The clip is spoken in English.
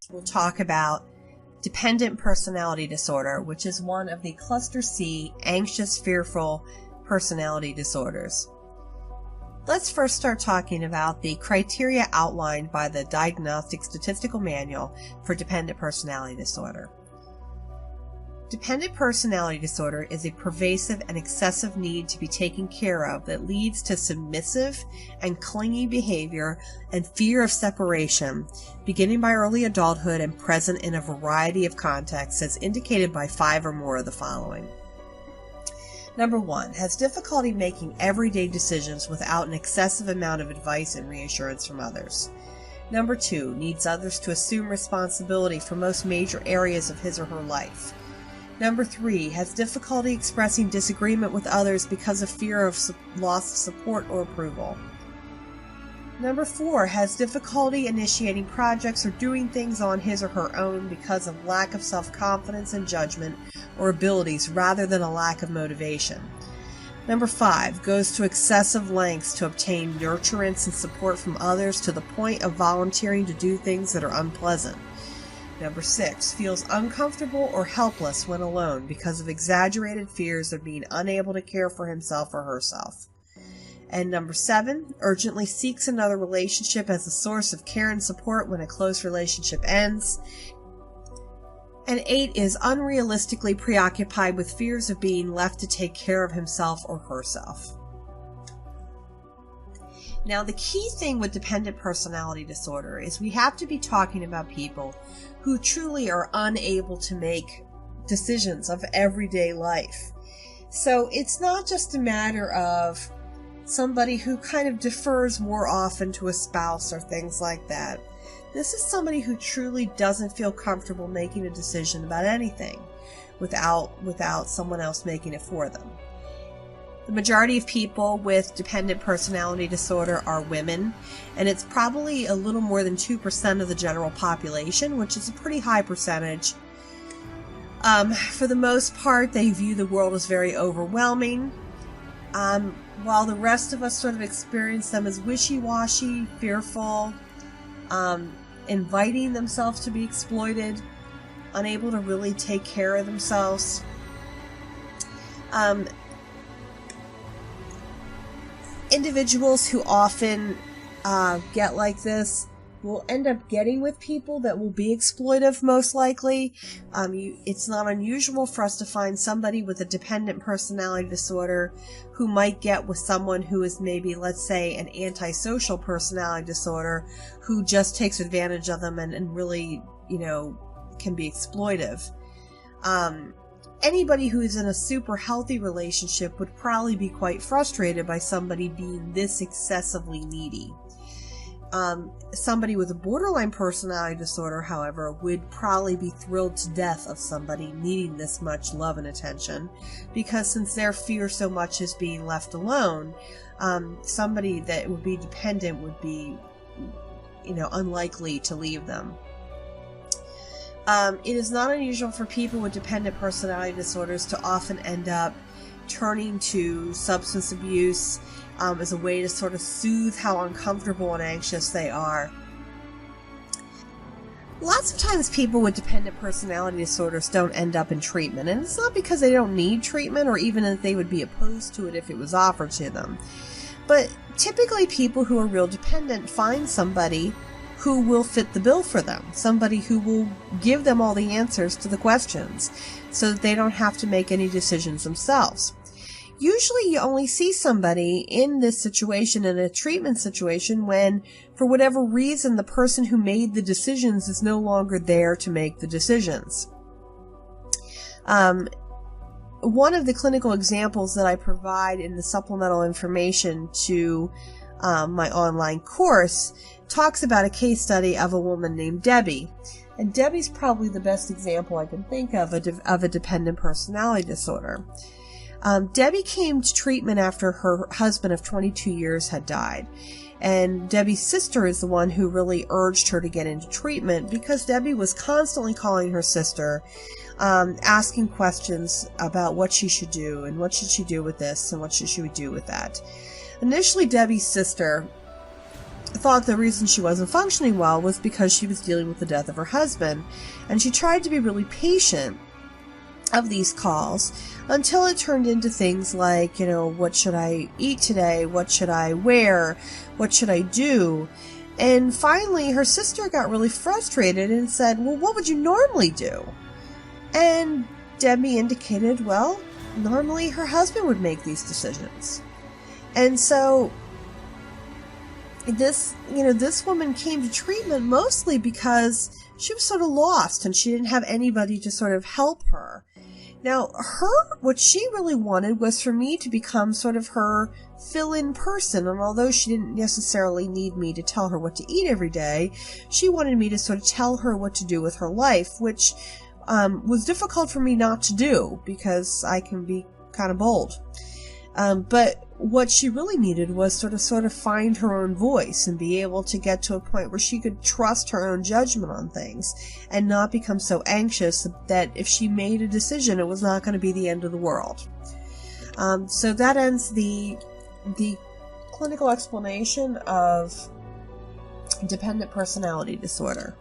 We'll talk about dependent personality disorder, which is one of the cluster C, anxious, fearful personality disorders. Let's first start talking about the criteria outlined by the Diagnostic Statistical Manual for Dependent Personality Disorder. Dependent personality disorder is a pervasive and excessive need to be taken care of that leads to submissive and clingy behavior and fear of separation, beginning by early adulthood and present in a variety of contexts as indicated by 5 or more of the following. Number 1, has difficulty making everyday decisions without an excessive amount of advice and reassurance from others. Number 2, needs others to assume responsibility for most major areas of his or her life. Number 3, has difficulty expressing disagreement with others because of fear of loss of support or approval. Number 4, has difficulty initiating projects or doing things on his or her own because of lack of self-confidence and judgment or abilities rather than a lack of motivation. Number 5, goes to excessive lengths to obtain nurturance and support from others to the point of volunteering to do things that are unpleasant. Number 6, feels uncomfortable or helpless when alone because of exaggerated fears of being unable to care for himself or herself. And number 7, urgently seeks another relationship as a source of care and support when a close relationship ends. And 8 is unrealistically preoccupied with fears of being left to take care of himself or herself. Now, the key thing with dependent personality disorder is we have to be talking about people who truly are unable to make decisions of everyday life. So it's not just a matter of somebody who kind of defers more often to a spouse or things like that. This is somebody who truly doesn't feel comfortable making a decision about anything without someone else making it for them. The majority of people with dependent personality disorder are women, and it's probably a little more than 2% of the general population, which is a pretty high percentage. For the most part, they view the world as very overwhelming, while the rest of us sort of experience them as wishy-washy, fearful, inviting themselves to be exploited, unable to really take care of themselves. Individuals who often get like this will end up getting with people that will be exploitive, most likely. It's not unusual for us to find somebody with a dependent personality disorder who might get with someone who is maybe, let's say, an antisocial personality disorder who just takes advantage of them and really, can be exploitive. Anybody who is in a super healthy relationship would probably be quite frustrated by somebody being this excessively needy. Somebody with a borderline personality disorder, however, would probably be thrilled to death of somebody needing this much love and attention, because since their fear so much is being left alone, somebody that would be dependent would be, unlikely to leave them. It is not unusual for people with dependent personality disorders to often end up turning to substance abuse as a way to sort of soothe how uncomfortable and anxious they are. Lots of times people with dependent personality disorders don't end up in treatment, and it's not because they don't need treatment or even that they would be opposed to it if it was offered to them. But typically people who are real dependent find somebody who will fit the bill for them, somebody who will give them all the answers to the questions so that they don't have to make any decisions themselves. Usually you only see somebody in this situation, in a treatment situation, when, for whatever reason, the person who made the decisions is no longer there to make the decisions. One of the clinical examples that I provide in the supplemental information to my online course talks about a case study of a woman named Debbie. And Debbie's probably the best example I can think of a dependent personality disorder. Debbie came to treatment after her husband of 22 years had died. And Debbie's sister is the one who really urged her to get into treatment, because Debbie was constantly calling her sister, asking questions about what she should do and what should she do with this and what should she do with that. Initially, Debbie's sister thought the reason she wasn't functioning well was because she was dealing with the death of her husband, and she tried to be really patient of these calls until it turned into things like, what should I eat today? What should I wear? What should I do? And finally, her sister got really frustrated and said, well, what would you normally do? And Debbie indicated, well, normally her husband would make these decisions. And so this woman came to treatment mostly because she was sort of lost and she didn't have anybody to sort of help her. Now, what she really wanted was for me to become sort of her fill-in person, and although she didn't necessarily need me to tell her what to eat every day, she wanted me to sort of tell her what to do with her life, which was difficult for me not to do because I can be kind of bold. But what she really needed was sort of find her own voice and be able to get to a point where she could trust her own judgment on things and not become so anxious that if she made a decision, it was not going to be the end of the world. So that ends the clinical explanation of dependent personality disorder.